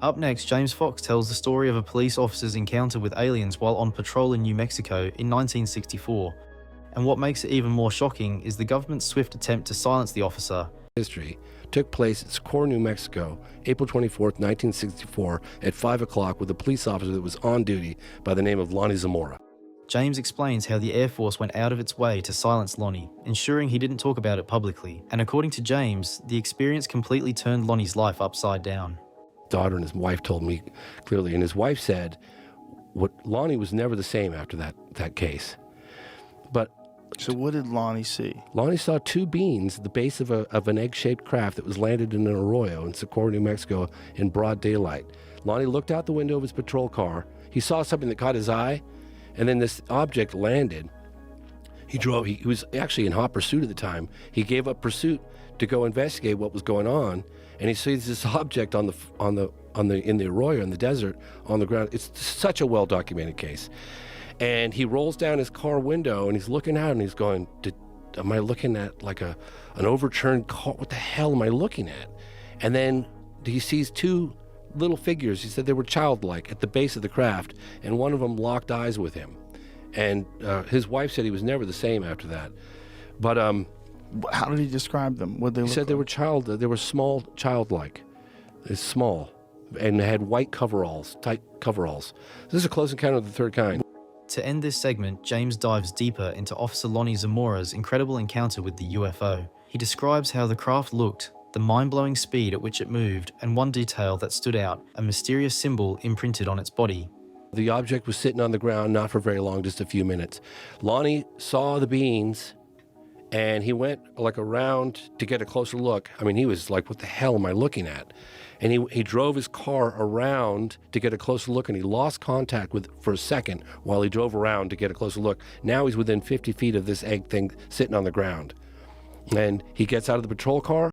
Up next, James Fox tells the story of a police officer's encounter with aliens while on patrol in New Mexico in 1964. And what makes it even more shocking is the government's swift attempt to silence the officer. History took place at Socorro, New Mexico, April 24th, 1964, at 5 o'clock with a police officer that was on duty by the name of Lonnie Zamora. James explains how the Air Force went out of its way to silence Lonnie, ensuring he didn't talk about it publicly. And according to James, the experience completely turned Lonnie's life upside down. Daughter and his wife told me clearly, and his wife said Lonnie was never the same after that case. But so what did Lonnie see? Lonnie saw two beings at the base of an egg-shaped craft that was landed in an arroyo in Socorro, New Mexico in broad daylight. Lonnie looked out the window of his patrol car. He saw something that caught his eye, and then this object landed. He was actually in hot pursuit at the time. He gave up pursuit to go investigate what was going on, and he sees this object in the arroyo in the desert on the ground. It's such a well-documented case. And he rolls down his car window and he's looking out and he's going, am I looking at like an overturned car? What the hell am I looking at? And then he sees two little figures. He said they were childlike at the base of the craft, and one of them locked eyes with him. And his wife said he was never the same after that. But how did he describe them? What they he look said like? they were small, childlike. It's small, and they had white coveralls, tight coveralls. This is a close encounter of the third kind. To end this segment, James dives deeper into Officer Lonnie Zamora's incredible encounter with the UFO. He describes how the craft looked, the mind-blowing speed at which it moved, and one detail that stood out, a mysterious symbol imprinted on its body. The object was sitting on the ground, not for very long, just a few minutes. Lonnie saw the beings, and he went like around to get a closer look. I mean, he was like, what the hell am I looking at? And he drove his car around to get a closer look, and he lost contact for a second while he drove around to get a closer look. Now he's within 50 feet of this egg thing sitting on the ground. And he gets out of the patrol car.